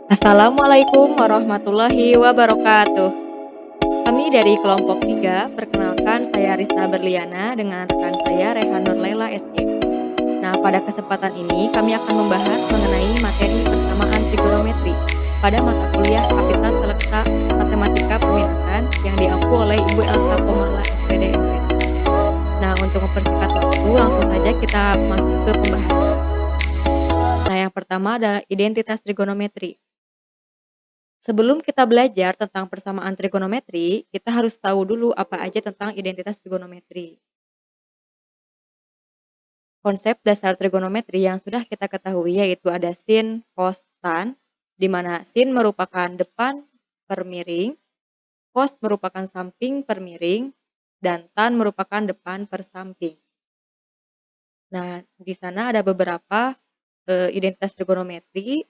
Assalamualaikum warahmatullahi wabarakatuh. Kami dari kelompok 3, perkenalkan saya Risna Berliana dengan rekan saya Rehan Nurlaila SG. Nah, pada kesempatan ini kami akan membahas mengenai materi persamaan trigonometri pada mata kuliah Kapital Selekta Matematika Peminatan yang diampu oleh Ibu Elsa Komala SPD MPD. Nah, untuk mempersingkat waktu, langsung saja kita masuk ke pembahasan. Nah, yang pertama adalah identitas trigonometri. Sebelum kita belajar tentang persamaan trigonometri, kita harus tahu dulu apa aja tentang identitas trigonometri. Konsep dasar trigonometri yang sudah kita ketahui yaitu ada sin, cos, tan, di mana sin merupakan depan per miring, cos merupakan samping per miring, dan tan merupakan depan per samping. Nah, di sana ada beberapa identitas trigonometri.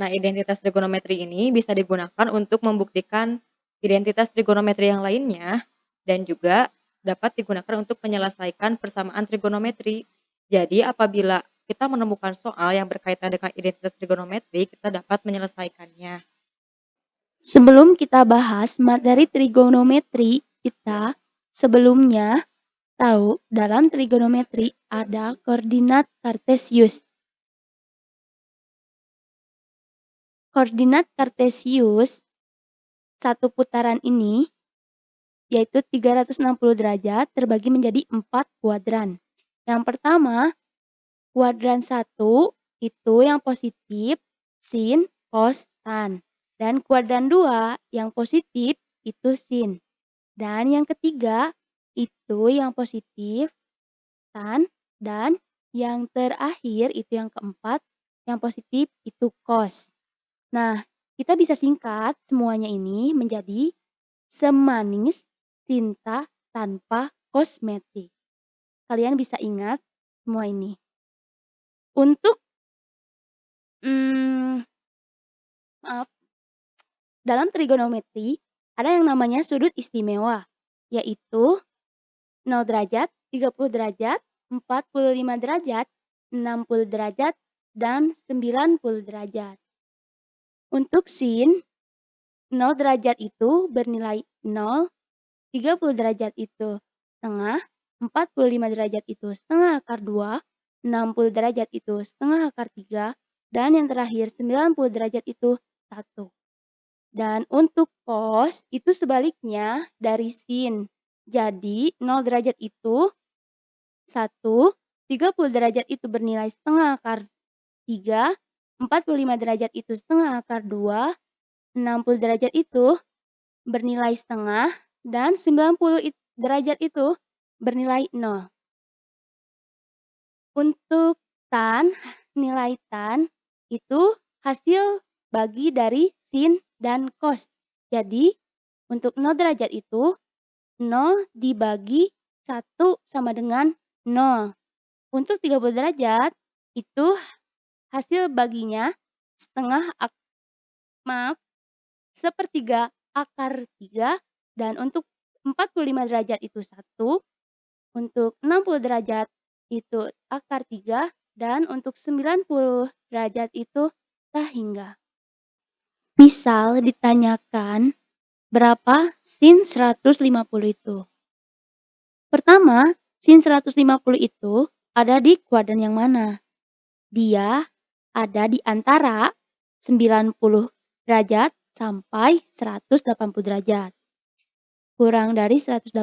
Nah, identitas trigonometri ini bisa digunakan untuk membuktikan identitas trigonometri yang lainnya dan juga dapat digunakan untuk menyelesaikan persamaan trigonometri. Jadi, apabila kita menemukan soal yang berkaitan dengan identitas trigonometri, kita dapat menyelesaikannya. Sebelum kita bahas materi trigonometri, kita sebelumnya tahu dalam trigonometri ada koordinat kartesius. Koordinat kartesius satu putaran ini yaitu 360 derajat terbagi menjadi 4 kuadran. Yang pertama, kuadran 1 itu yang positif sin, cos, tan. Dan kuadran 2 yang positif itu sin. Dan yang ketiga itu yang positif tan, dan yang terakhir itu yang keempat yang positif itu cos. Nah, kita bisa singkat semuanya ini menjadi semanis tinta tanpa kosmetik. Kalian bisa ingat semua ini. Untuk maaf, dalam trigonometri ada yang namanya sudut istimewa, yaitu 0 derajat, 30 derajat, 45 derajat, 60 derajat, dan 90 derajat. Untuk sin, 0 derajat itu bernilai 0, 30 derajat itu setengah, 45 derajat itu setengah akar 2, 60 derajat itu setengah akar 3, dan yang terakhir 90 derajat itu 1. Dan untuk cos itu sebaliknya dari sin. Jadi 0 derajat itu 1, 30 derajat itu bernilai setengah akar 3, 45 derajat itu setengah akar 2, 60 derajat itu bernilai setengah, dan 90 derajat itu bernilai 0. Untuk tan, nilai tan itu hasil bagi dari sin dan cos. Jadi untuk 0 derajat itu 0 dibagi 1 sama dengan 0. Untuk 30 derajat itu hasil baginya sepertiga akar 3, dan untuk 45 derajat itu 1, untuk 60 derajat itu akar 3, dan untuk 90 derajat itu sehingga. Misal ditanyakan berapa sin 150 itu. Pertama, sin 150 itu ada di kuadran yang mana? Dia ada di antara 90 derajat sampai 180 derajat. Kurang dari 180.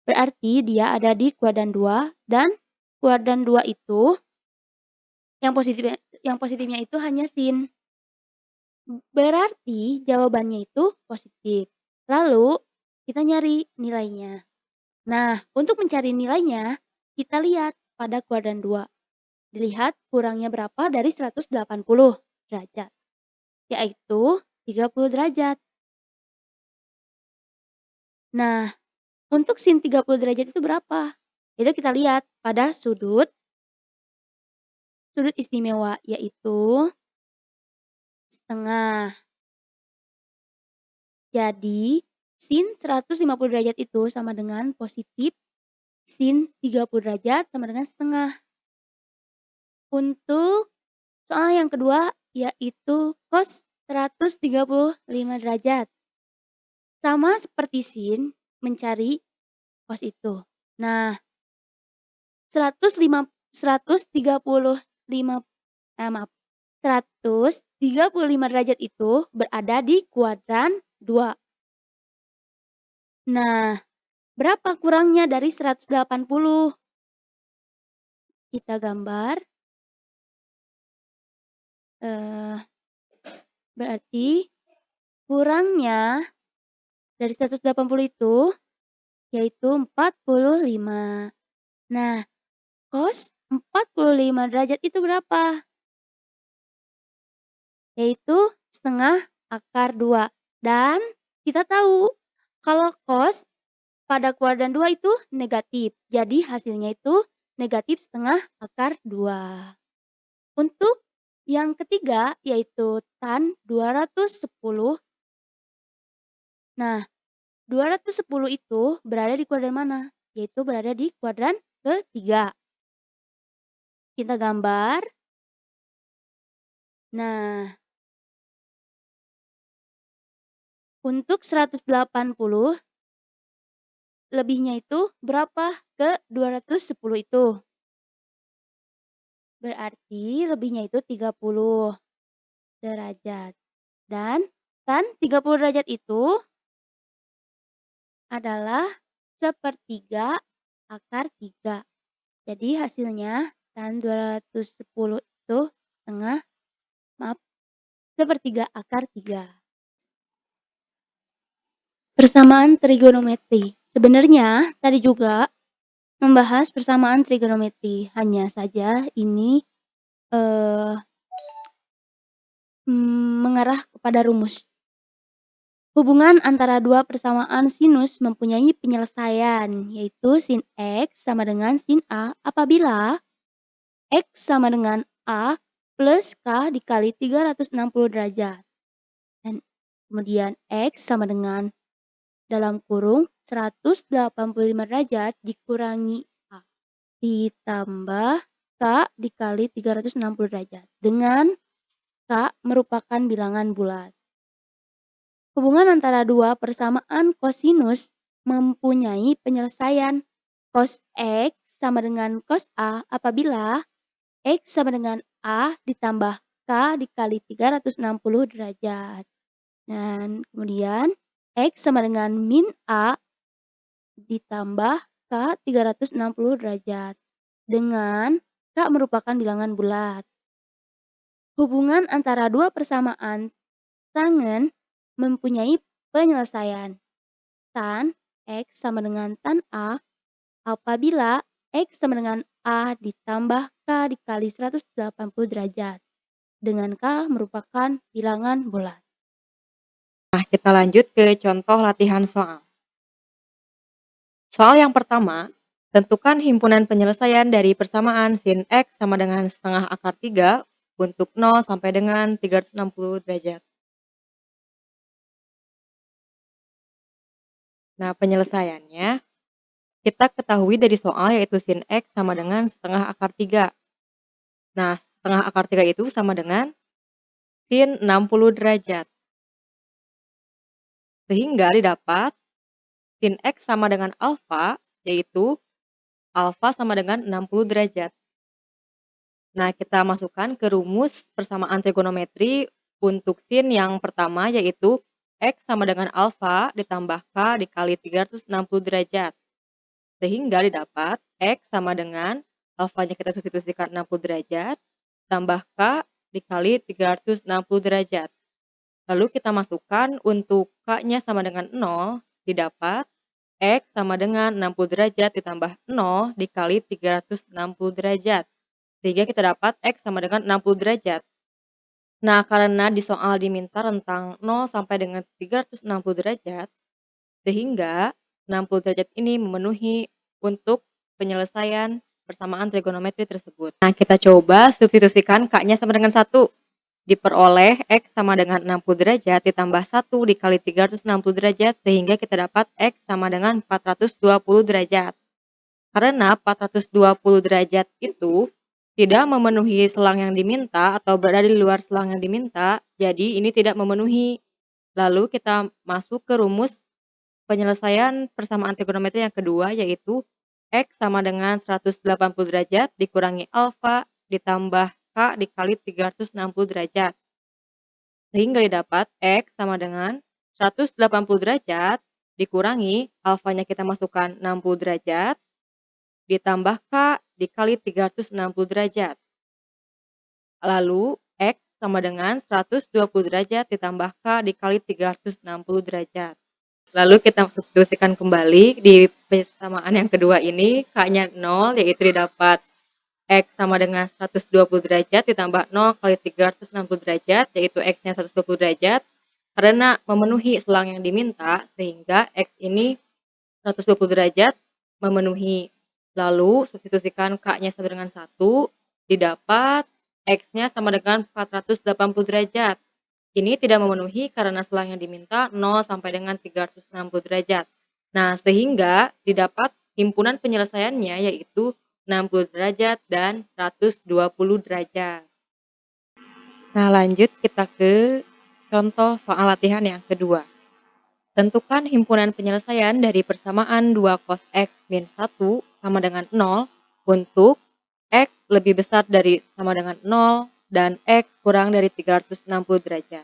Berarti dia ada di kuadran 2, dan kuadran 2 itu yang positifnya itu hanya sin. Berarti jawabannya itu positif. Lalu kita nyari nilainya. Nah, untuk mencari nilainya, kita lihat pada kuadran 2. Dilihat kurangnya berapa dari 180 derajat, yaitu 30 derajat. Nah, untuk sin 30 derajat itu berapa? Itu kita lihat pada sudut istimewa, yaitu setengah. Jadi, sin 150 derajat itu sama dengan positif sin 30 derajat sama dengan setengah. Untuk soal yang kedua yaitu cos 135 derajat. Sama seperti sin, mencari cos itu. Nah, 135 derajat itu berada di kuadran 2. Nah, berapa kurangnya dari 180? Kita gambar. Berarti kurangnya dari 180 itu yaitu 45. Nah, cos 45 derajat itu berapa? Yaitu setengah akar 2. Dan kita tahu kalau cos pada kuadran 2 itu negatif. Jadi hasilnya itu negatif setengah akar 2. Untuk yang ketiga yaitu tan 210. Nah, 210 itu berada di kuadran mana? Yaitu berada di kuadran ketiga. Kita gambar. Nah, untuk 180 lebihnya itu berapa ke 210 itu? Berarti lebihnya itu 30 derajat. Dan tan 30 derajat itu adalah sepertiga akar 3. Jadi hasilnya tan 210 itu sepertiga akar 3. Persamaan trigonometri. Sebenarnya tadi juga membahas persamaan trigonometri, hanya saja ini mengarah kepada rumus. Hubungan antara dua persamaan sinus mempunyai penyelesaian, yaitu sin X sama dengan sin A apabila X sama dengan A plus K dikali 360 derajat. Dan kemudian X sama dengan dalam kurung 185 derajat dikurangi A ditambah K dikali 360 derajat dengan K merupakan bilangan bulat. Hubungan antara dua persamaan kosinus mempunyai penyelesaian. Cos X sama dengan cos A apabila X sama dengan A ditambah K dikali 360 derajat. Dan kemudian X sama dengan min A ditambah K 360 derajat. Dengan K merupakan bilangan bulat. Hubungan antara dua persamaan tangen mempunyai penyelesaian. Tan X sama dengan tan A apabila X sama dengan A ditambah K dikali 180 derajat. Dengan K merupakan bilangan bulat. Nah, kita lanjut ke contoh latihan soal. Soal yang pertama, tentukan himpunan penyelesaian dari persamaan sin X sama dengan setengah akar 3 untuk 0 sampai dengan 360 derajat. Nah, penyelesaiannya kita ketahui dari soal yaitu sin X sama dengan setengah akar 3. Nah, setengah akar 3 itu sama dengan sin 60 derajat. Sehingga didapat sin X sama dengan alfa, yaitu alfa sama dengan 60 derajat. Nah, kita masukkan ke rumus persamaan trigonometri untuk sin yang pertama yaitu X sama dengan alfa ditambah K dikali 360 derajat. Sehingga didapat X sama dengan alfanya kita substitusikan 60 derajat tambah K dikali 360 derajat. Lalu kita masukkan untuk K-nya sama dengan 0 didapat X sama dengan 60 derajat ditambah 0 dikali 360 derajat. Sehingga kita dapat X sama dengan 60 derajat. Nah, karena di soal diminta rentang 0 sampai dengan 360 derajat, sehingga 60 derajat ini memenuhi untuk penyelesaian persamaan trigonometri tersebut. Nah, kita coba substitusikan K-nya sama dengan 1. Diperoleh X sama dengan 60 derajat ditambah 1 dikali 360 derajat, sehingga kita dapat X sama dengan 420 derajat. Karena 420 derajat itu tidak memenuhi selang yang diminta atau berada di luar selang yang diminta, jadi ini tidak memenuhi. Lalu kita masuk ke rumus penyelesaian persamaan trigonometri yang kedua, yaitu X sama dengan 180 derajat dikurangi alfa ditambah K dikali 360 derajat. Sehingga didapat X sama dengan 180 derajat dikurangi alfanya kita masukkan 60 derajat ditambah K dikali 360 derajat. Lalu X sama dengan 120 derajat ditambah K dikali 360 derajat. Lalu kita substitusikan kembali di persamaan yang kedua ini, K-nya 0, yaitu didapat X sama dengan 120 derajat ditambah 0 kali 360 derajat, yaitu X-nya 120 derajat. Karena memenuhi selang yang diminta, sehingga X ini 120 derajat memenuhi. Lalu substitusikan K-nya sama dengan 1, didapat X-nya sama dengan 480 derajat. Ini tidak memenuhi karena selang yang diminta 0 sampai dengan 360 derajat. Nah, sehingga didapat himpunan penyelesaiannya yaitu 60 derajat dan 120 derajat. Nah, lanjut kita ke contoh soal latihan yang kedua. Tentukan himpunan penyelesaian dari persamaan 2 cos X min 1 sama dengan 0 untuk X lebih besar dari sama dengan 0 dan X kurang dari 360 derajat.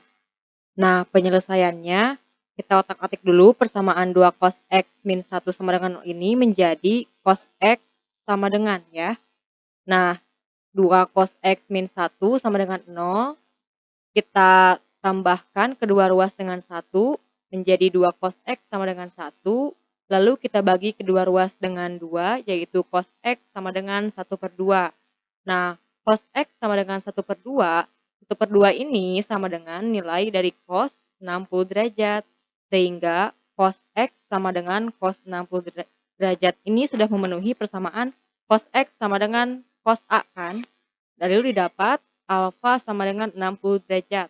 Nah, penyelesaiannya kita otak-atik dulu persamaan 2 cos X min 1 sama dengan 0 ini menjadi cos X sama dengan ya. Nah, 2 cos X min 1 sama dengan 0. Kita tambahkan kedua ruas dengan 1 menjadi 2 cos X sama dengan 1. Lalu kita bagi kedua ruas dengan 2 yaitu cos X sama dengan 1/2. Nah, cos X sama dengan 1/2. 1/2 ini sama dengan nilai dari cos 60 derajat. Sehingga cos X sama dengan cos 60 derajat ini sudah memenuhi persamaan cos X sama dengan cos A kan? Lalu didapat alfa sama dengan 60 derajat.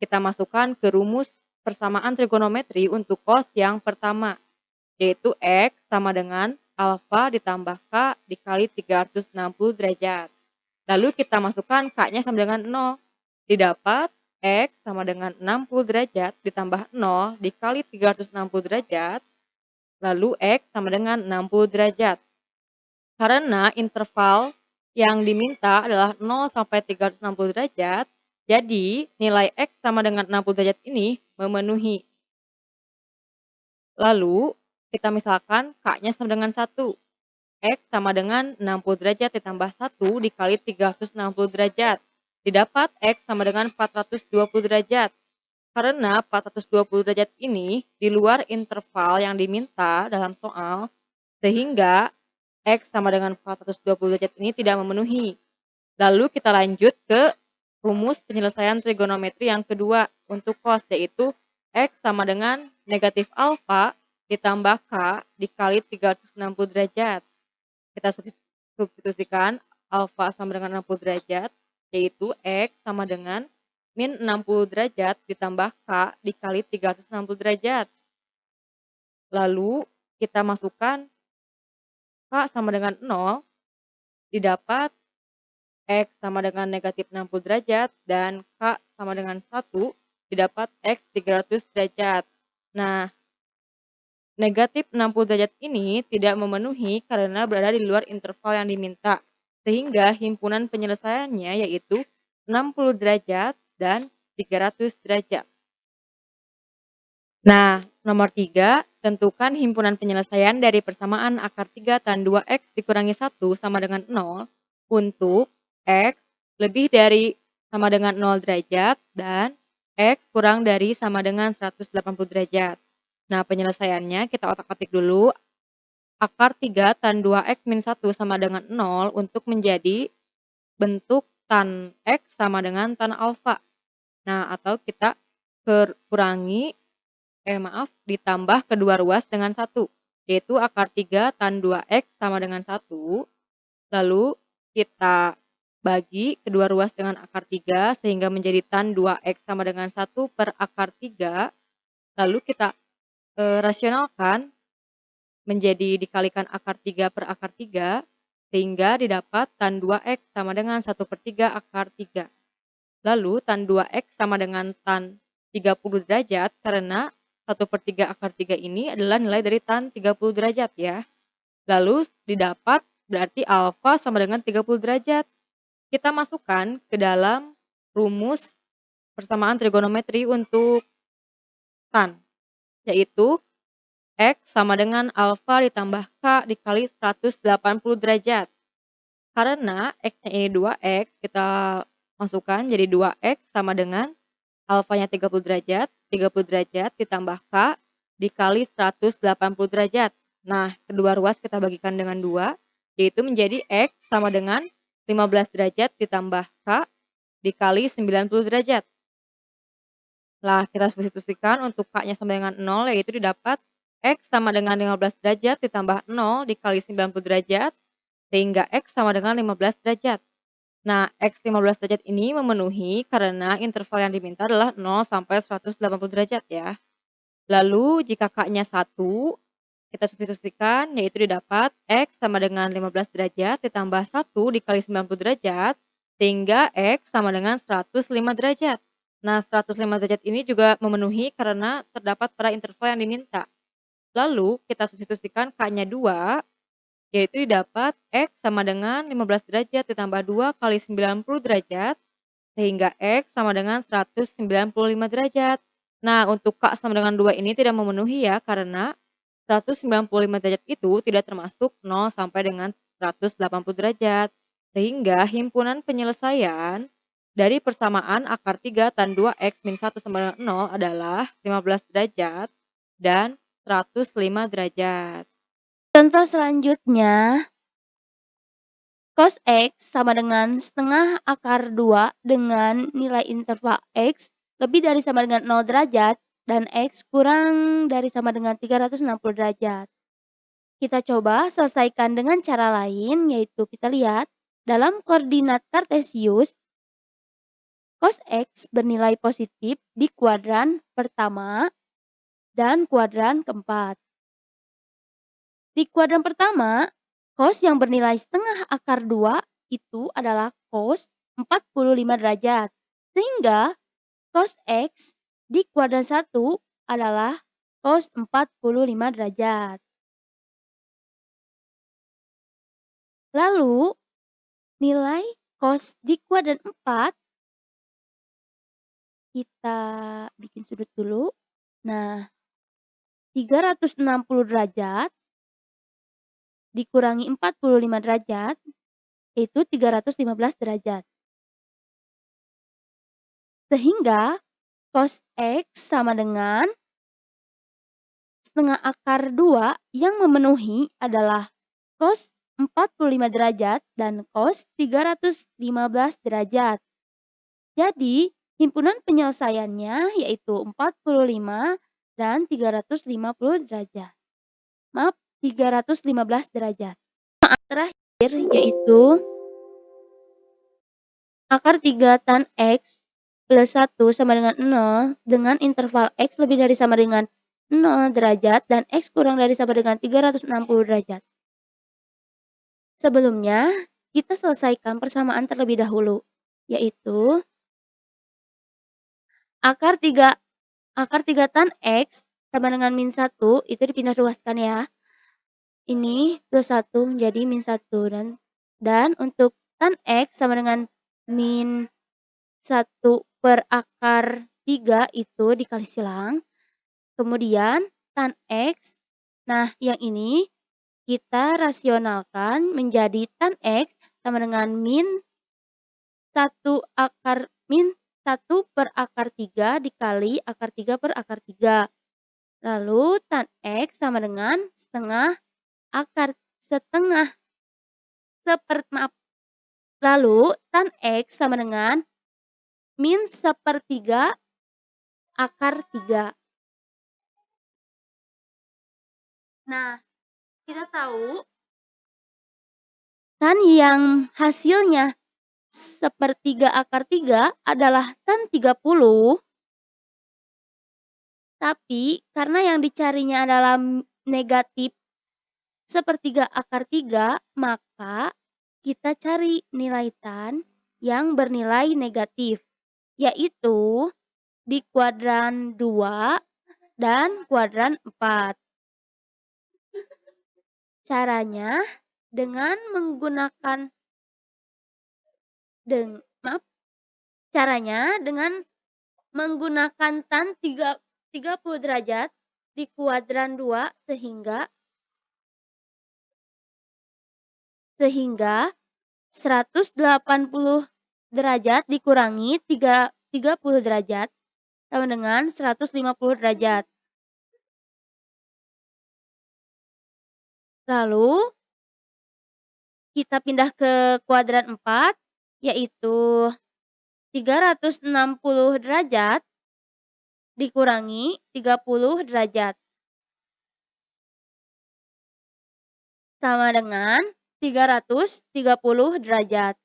Kita masukkan ke rumus persamaan trigonometri untuk cos yang pertama, yaitu X sama dengan alfa ditambah K dikali 360 derajat. Lalu kita masukkan K-nya sama dengan 0. Didapat X sama dengan 60 derajat ditambah 0 dikali 360 derajat. Lalu X sama dengan 60 derajat. Karena interval yang diminta adalah 0 sampai 360 derajat, jadi nilai X sama dengan 60 derajat ini memenuhi. Lalu kita misalkan K-nya sama dengan 1. X sama dengan 60 derajat ditambah 1 dikali 360 derajat. Didapat X sama dengan 420 derajat. Karena 420 derajat ini di luar interval yang diminta dalam soal, sehingga X sama dengan 420 derajat ini tidak memenuhi. Lalu kita lanjut ke rumus penyelesaian trigonometri yang kedua untuk cos, yaitu X sama dengan negatif alfa ditambah K dikali 360 derajat. Kita substitusikan alfa sama dengan 60 derajat, yaitu X sama dengan min 60 derajat ditambah K dikali 360 derajat. Lalu kita masukkan K sama dengan 0, didapat X sama dengan negatif 60 derajat dan K sama dengan 1, didapat X 300 derajat. Nah, negatif 60 derajat ini tidak memenuhi karena berada di luar interval yang diminta, sehingga himpunan penyelesaiannya yaitu 60 derajat dan 300 derajat. Nah, nomor 3, tentukan himpunan penyelesaian dari persamaan akar 3 tan 2x dikurangi 1 sama dengan 0 untuk x lebih dari sama dengan 0 derajat dan x kurang dari sama dengan 180 derajat. Nah, penyelesaiannya kita otak-atik dulu. Akar 3 tan 2x min 1 sama dengan 0 untuk menjadi bentuk tan x sama dengan tan alfa. Nah, atau kita ditambah kedua ruas dengan 1, yaitu akar 3 tan 2x sama dengan 1. Lalu kita bagi kedua ruas dengan akar 3 sehingga menjadi tan 2x sama dengan 1 per akar 3. Lalu kita rasionalkan menjadi dikalikan akar 3 per akar 3. sehingga didapat tan 2x sama dengan 1/3 akar 3. Lalu tan 2x sama dengan tan 30 derajat karena 1/3 akar 3 ini adalah nilai dari tan 30 derajat ya. Lalu didapat berarti alfa sama dengan 30 derajat. Kita masukkan ke dalam rumus persamaan trigonometri untuk tan, yaitu X sama dengan alfa ditambah K dikali 180 derajat. Karena X-nya ini 2X, kita masukkan jadi 2X sama dengan alfanya 30 derajat, 30 derajat ditambah K dikali 180 derajat. Nah, kedua ruas kita bagikan dengan 2, yaitu menjadi X sama dengan 15 derajat ditambah K dikali 90 derajat. Lah, kita substitusikan untuk K-nya sama dengan 0, yaitu didapat X sama dengan 15 derajat ditambah 0 dikali 90 derajat, sehingga X sama dengan 15 derajat. Nah, X 15 derajat ini memenuhi karena interval yang diminta adalah 0 sampai 180 derajat ya. Lalu, jika K-nya 1, kita substitusikan, yaitu didapat X sama dengan 15 derajat ditambah 1 dikali 90 derajat, sehingga X sama dengan 105 derajat. Nah, 105 derajat ini juga memenuhi karena terdapat pada interval yang diminta. Lalu, kita substitusikan K-nya 2, yaitu didapat X sama dengan 15 derajat ditambah 2 kali 90 derajat, sehingga X sama dengan 195 derajat. Nah, untuk K sama dengan 2 ini tidak memenuhi ya, karena 195 derajat itu tidak termasuk 0 sampai dengan 180 derajat. Sehingga himpunan penyelesaian dari persamaan akar 3 tan 2x min 1 sama dengan 0 adalah 15 derajat dan 105 derajat. Contoh selanjutnya, cos X sama dengan setengah akar 2 dengan nilai interval X lebih dari sama dengan 0 derajat dan X kurang dari sama dengan 360 derajat. Kita coba selesaikan dengan cara lain, yaitu kita lihat dalam koordinat kartesius, cos X bernilai positif di kuadran pertama dan kuadran keempat. Di kuadran pertama, cos yang bernilai setengah akar 2 itu adalah cos 45 derajat. Sehingga cos X di kuadran 1 adalah cos 45 derajat. Lalu, nilai cos di kuadran 4, kita bikin sudut dulu. Nah, 360 derajat dikurangi 45 derajat, yaitu 315 derajat. Sehingga cos X sama dengan setengah akar 2 yang memenuhi adalah cos 45 derajat dan cos 315 derajat. Jadi, himpunan penyelesaiannya yaitu 45 dan 350 derajat. Maaf, 315 derajat. Terakhir yaitu akar 3 tan X plus 1 sama dengan 0 dengan interval X lebih dari sama dengan 0 derajat dan X kurang dari sama dengan 360 derajat. Sebelumnya, kita selesaikan persamaan terlebih dahulu, yaitu akar 3 tan X sama dengan min 1 itu dipindah ruaskan ya. Ini plus 1 menjadi min 1 dan untuk tan X sama dengan min 1 per akar 3 itu dikali silang. Kemudian tan X, nah yang ini kita rasionalkan menjadi tan X sama dengan min 1 per akar 3 dikali akar 3 per akar 3. Lalu tan X sama dengan Lalu tan X sama dengan min 1/3 akar 3. Nah, kita tahu tan yang hasilnya 1/3 akar 3 adalah tan 30. Tapi karena yang dicarinya adalah negatif 1/3 akar 3, maka kita cari nilai tan yang bernilai negatif, yaitu di kuadran 2 dan kuadran 4. Caranya dengan menggunakan tan 30 derajat di kuadran 2 sehingga 180 derajat dikurangi 30 derajat sama dengan 150 derajat. Lalu kita pindah ke kuadran 4, yaitu 360 derajat dikurangi 30 derajat sama dengan 330 derajat.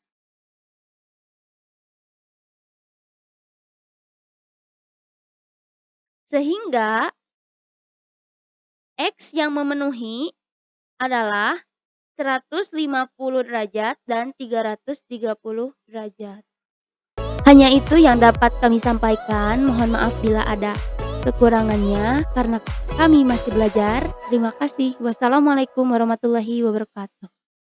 Sehingga X yang memenuhi adalah 150 derajat dan 330 derajat. Hanya itu yang dapat kami sampaikan. Mohon maaf bila ada kekurangannya karena kami masih belajar. Terima kasih. Wassalamualaikum warahmatullahi wabarakatuh.